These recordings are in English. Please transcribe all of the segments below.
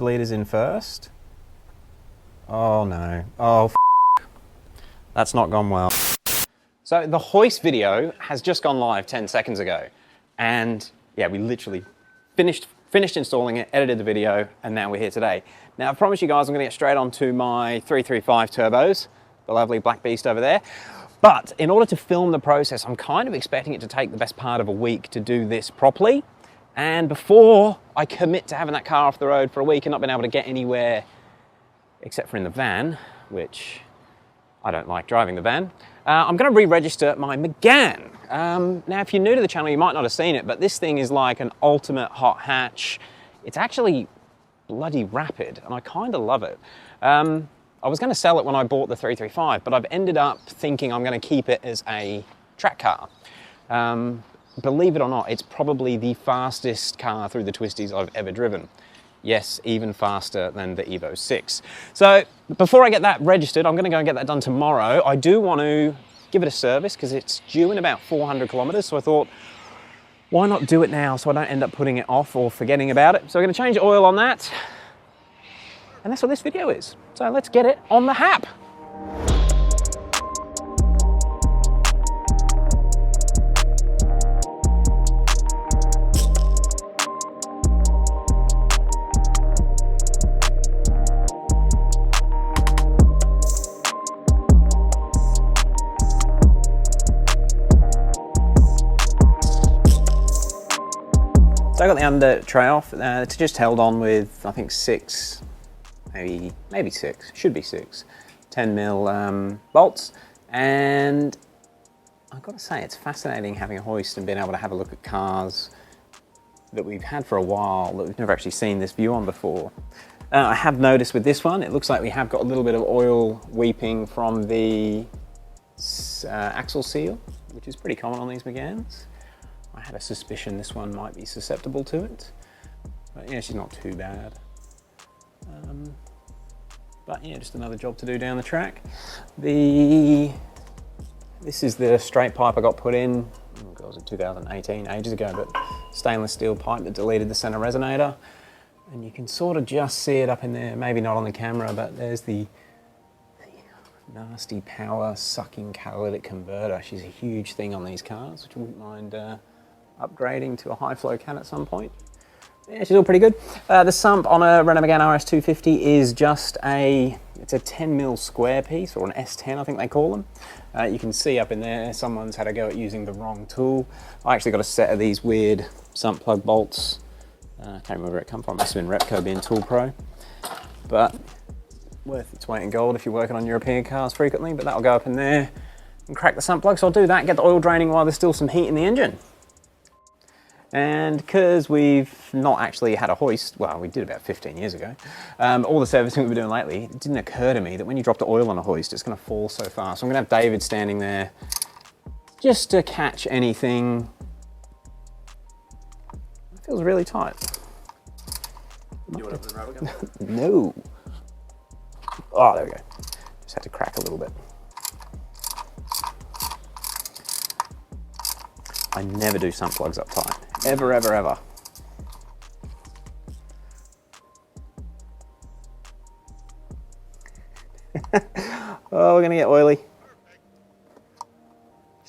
litres in first. Oh no. Oh, that's not gone well. So the hoist video has just gone live 10 seconds ago. And yeah, we literally finished installing it, edited the video, and now we're here today. Now I promise you guys I'm gonna get straight onto my 335 turbos, the lovely Black Beast over there. But in order to film the process, I'm kind of expecting it to take the best part of a week to do this properly. And before I commit to having that car off the road for a week and not being able to get anywhere except for in the van, which I don't like driving the van, I'm going to re-register my Megane. Now, if you're new to the channel, you might not have seen it, but this thing is like an ultimate hot hatch. It's actually bloody rapid, and I kind of love it. I was going to sell it when I bought the 335, but I've ended up thinking I'm going to keep it as a track car. Believe it or not, it's probably the fastest car through the twisties I've ever driven. Yes, even faster than the Evo 6. So before I get that registered, I'm going to go and get that done tomorrow. I do want to give it a service because it's due in about 400 kilometers. So I thought, why not do it now so I don't end up putting it off or forgetting about it. So I'm going to change the oil on that. And that's what this video is. So let's get it on the hap. So I got the under tray off. It's just held on with, I think, 6, maybe 6, should be 6, 10mm bolts. And I've got to say, it's fascinating having a hoist and being able to have a look at cars that we've had for a while that we've never actually seen this view on before. I have noticed with this one, it looks like we have got a little bit of oil weeping from the axle seal, which is pretty common on these Meganes. I had a suspicion this one might be susceptible to it, but yeah, she's not too bad. But yeah, just another job to do down the track. This is the straight pipe I got put in, oh God, was it 2018, ages ago, but stainless steel pipe that deleted the center resonator. And you can sort of just see it up in there, maybe not on the camera, but there's the nasty power sucking catalytic converter. She's a huge thing on these cars, which I wouldn't mind upgrading to a high flow can at some point. Yeah, she's all pretty good. The sump on a Renault Megane RS250 is just it's a 10mm square piece, or an S10 I think they call them. You can see up in there someone's had a go at using the wrong tool. I actually got a set of these weird sump plug bolts. I can't remember where it come from. It must have been Repco being Tool Pro. But worth its weight in gold if you're working on European cars frequently, but that'll go up in there and crack the sump plug. So I'll do that, get the oil draining while there's still some heat in the engine. And because we've not actually had a hoist, well, we did about 15 years ago, all the servicing we've been doing lately, it didn't occur to me that when you drop the oil on a hoist, it's going to fall so fast. So I'm going to have David standing there just to catch anything. It feels really tight. You want to open the rubber gun? No. Oh, there we go. Just had to crack a little bit. I never do sump plugs up tight. Ever, ever, ever. Oh, we're gonna get oily.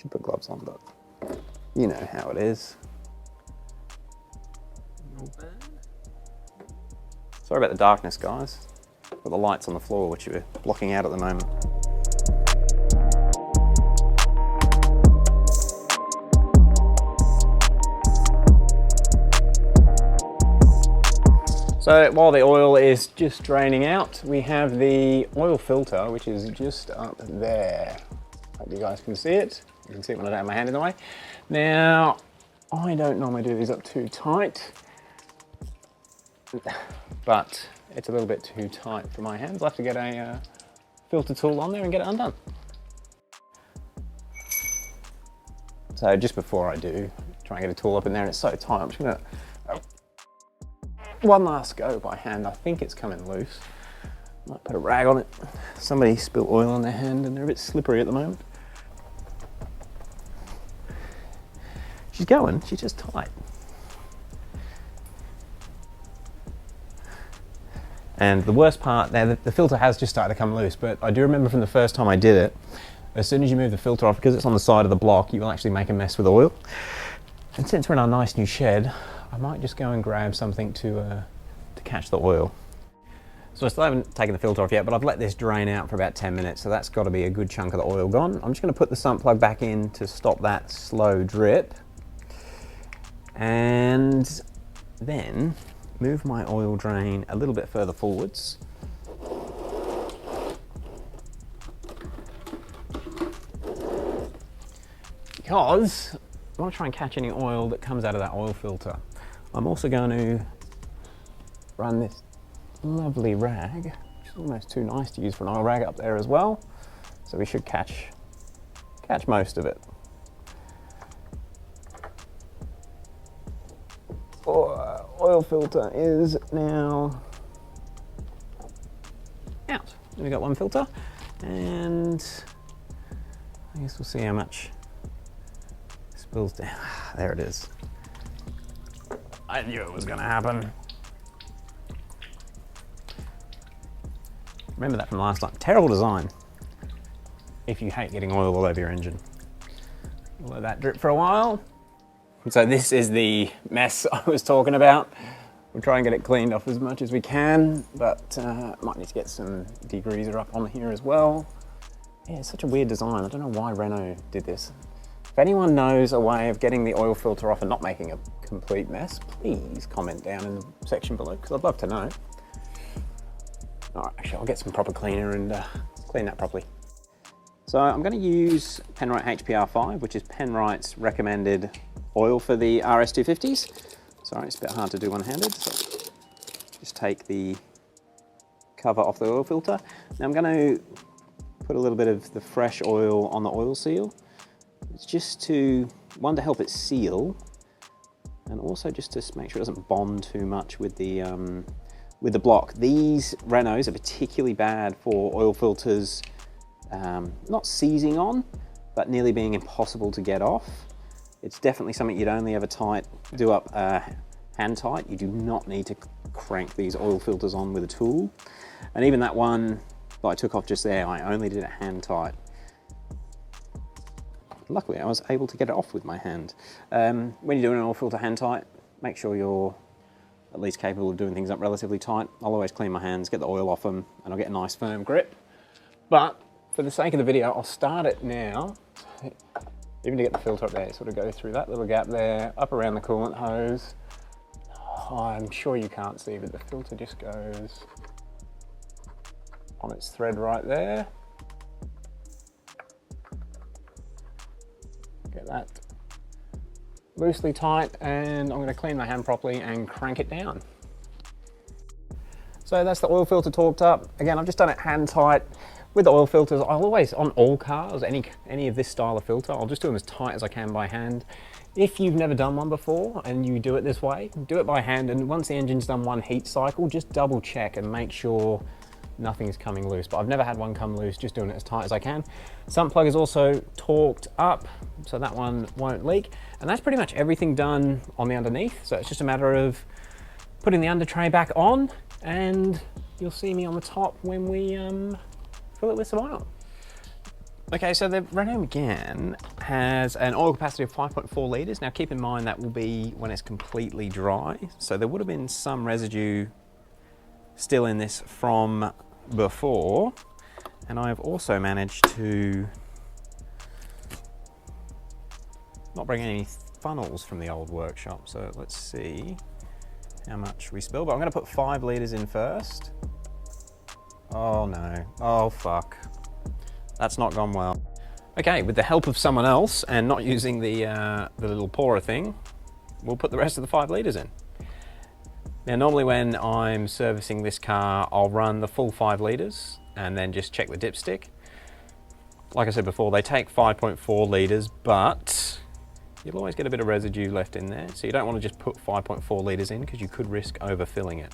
Should put gloves on, but you know how it is. Sorry about the darkness, guys. Got the lights on the floor, which we're blocking out at the moment. So while the oil is just draining out, we have the oil filter, which is just up there. Hope you guys can see it. You can see it when I don't have my hand in the way. Now, I don't normally do these up too tight, but it's a little bit too tight for my hands. I'll have to get a filter tool on there and get it undone. So just before I do, try and get a tool up in there, and it's so tight, I'm just gonna one last go by hand. I think it's coming loose. Might put a rag on it. Somebody spilled oil on their hand and they're a bit slippery at the moment. She's going, she's just tight. And the worst part there, the filter has just started to come loose, but I do remember from the first time I did it, as soon as you move the filter off, because it's on the side of the block, you will actually make a mess with oil. And since we're in our nice new shed, I might just go and grab something to catch the oil. So I still haven't taken the filter off yet, but I've let this drain out for about 10 minutes, so that's got to be a good chunk of the oil gone. I'm just going to put the sump plug back in to stop that slow drip. And then move my oil drain a little bit further forwards. Because I want to try and catch any oil that comes out of that oil filter. I'm also going to run this lovely rag, which is almost too nice to use for an oil rag, up there as well. So we should catch most of it. Oil filter is now out. We've got one filter, and I guess we'll see how much spills down. There it is. I knew it was going to happen. Remember that from last time. Terrible design if you hate getting oil all over your engine. We'll let that drip for a while. So this is the mess I was talking about. We'll try and get it cleaned off as much as we can, but might need to get some degreaser up on here as well. Yeah, it's such a weird design. I don't know why Renault did this. If anyone knows a way of getting the oil filter off and not making a complete mess, please comment down in the section below, because I'd love to know. All right, actually, I'll get some proper cleaner and clean that properly. So I'm going to use Penrite HPR5, which is Penrite's recommended oil for the RS250s. Sorry, it's a bit hard to do one-handed. So just take the cover off the oil filter. Now I'm going to put a little bit of the fresh oil on the oil seal. It's just to help it seal, and also just to make sure it doesn't bond too much with the block. These Renaults are particularly bad for oil filters not seizing on, but nearly being impossible to get off. It's definitely something you'd only ever do up hand tight. You do not need to crank these oil filters on with a tool. And even that one that I took off just there, I only did it hand tight. Luckily, I was able to get it off with my hand. When you're doing an oil filter hand tight, make sure you're at least capable of doing things up relatively tight. I'll always clean my hands, get the oil off them, and I'll get a nice firm grip. But for the sake of the video, I'll start it now. Even to get the filter up there, sort of go through that little gap there, up around the coolant hose. Oh, I'm sure you can't see, but the filter just goes on its thread right there. Get that loosely tight, and I'm going to clean my hand properly and crank it down. So that's the oil filter torqued up. Again, I've just done it hand tight. With the oil filters, I'll always, on all cars, any of this style of filter, I'll just do them as tight as I can by hand. If you've never done one before and you do it this way, do it by hand, and once the engine's done one heat cycle, just double check and make sure nothing's coming loose. But I've never had one come loose, just doing it as tight as I can. Sump plug is also torqued up, so that one won't leak. And that's pretty much everything done on the underneath. So it's just a matter of putting the under tray back on, and you'll see me on the top when we fill it with some oil. Okay, so the Renault Megane has an oil capacity of 5.4 litres. Now keep in mind that will be when it's completely dry. So there would have been some residue still in this from before. And I've also managed to not bring any funnels from the old workshop. So let's see how much we spill. But I'm going to put 5 litres in first. Oh no, oh fuck. That's not gone well. Okay, with the help of someone else and not using the little pourer thing, we'll put the rest of the 5 litres in. Now normally when I'm servicing this car, I'll run the full 5 litres and then just check the dipstick. Like I said before, they take 5.4 litres, but you'll always get a bit of residue left in there. So you don't want to just put 5.4 litres in because you could risk overfilling it.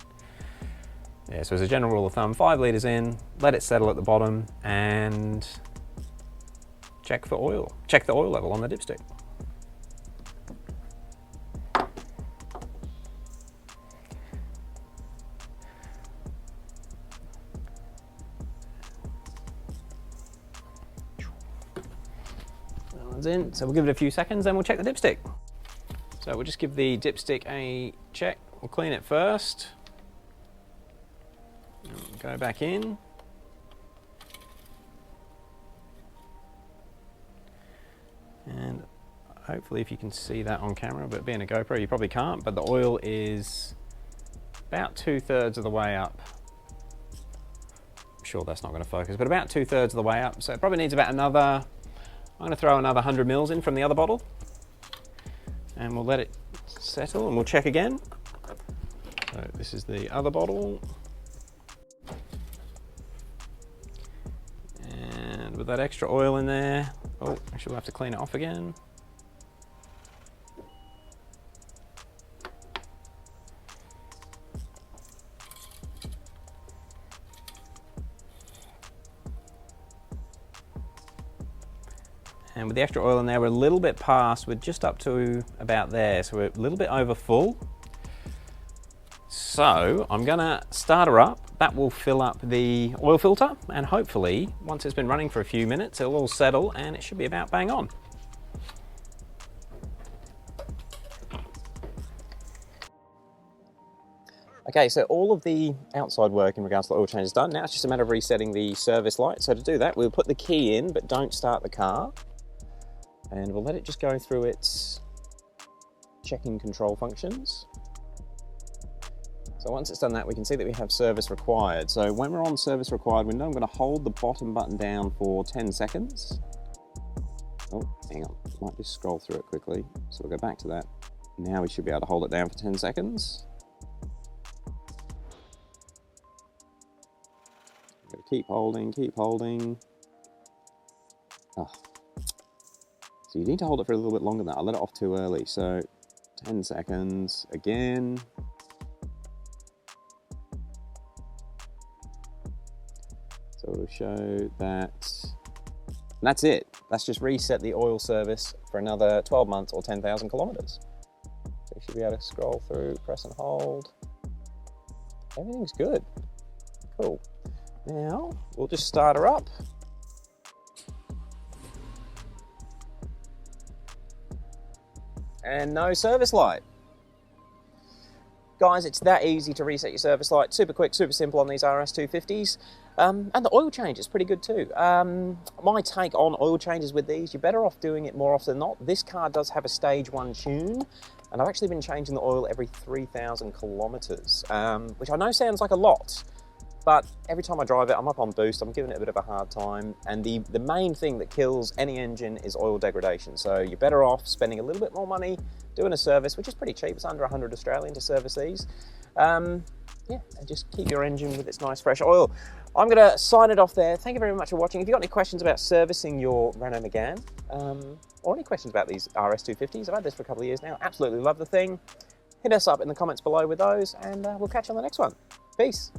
Yeah, so as a general rule of thumb, 5 litres in, let it settle at the bottom, and check for oil. Check the oil level on the dipstick. buttons in, so we'll give it a few seconds, then we'll check the dipstick. So we'll just give the dipstick a check. We'll clean it first. Go back in. And hopefully if you can see that on camera, but being a GoPro you probably can't, but the oil is about 2/3 of the way up. I'm sure that's not going to focus, but about 2/3 of the way up. So it probably needs about another, I'm going to throw another 100 mils in from the other bottle. And we'll let it settle and we'll check again. So this is the other bottle. And with that extra oil in there, oh, actually we'll have to clean it off again. And with the extra oil in there, we're a little bit past, we're just up to about there, so we're a little bit over full. So I'm gonna start her up. That will fill up the oil filter, and hopefully, once it's been running for a few minutes, it'll all settle and it should be about bang on. Okay, so all of the outside work in regards to the oil change is done. Now it's just a matter of resetting the service light. So to do that, we'll put the key in, but don't start the car. And we'll let it just go through its checking control functions. So once it's done that, we can see that we have service required. So when we're on service required window, I'm going to hold the bottom button down for 10 seconds. Oh, hang on, might just scroll through it quickly. So we'll go back to that. Now we should be able to hold it down for 10 seconds. Keep holding, keep holding. Oh. So you need to hold it for a little bit longer than that. I let it off too early. So 10 seconds again. So it'll show that. And that's it. That's just reset the oil service for another 12 months or 10,000 kilometers. So you should be able to scroll through, press and hold. Everything's good. Cool. Now we'll just start her up. And no service light. Guys, it's that easy to reset your service light. Super quick, super simple on these RS250s. And the oil change is pretty good too. My take on oil changes with these, you're better off doing it more often than not. This car does have a stage 1 tune, and I've actually been changing the oil every 3,000 kilometers, which I know sounds like a lot, but every time I drive it, I'm up on boost, I'm giving it a bit of a hard time, and the main thing that kills any engine is oil degradation. So you're better off spending a little bit more money doing a service, which is pretty cheap. It's under 100 Australian to service these. Yeah, and just keep your engine with its nice fresh oil. I'm gonna sign it off there. Thank you very much for watching. If you've got any questions about servicing your Renault Megane, or any questions about these RS250s, I've had this for a couple of years now, absolutely love the thing. Hit us up in the comments below with those, and we'll catch you on the next one. Peace.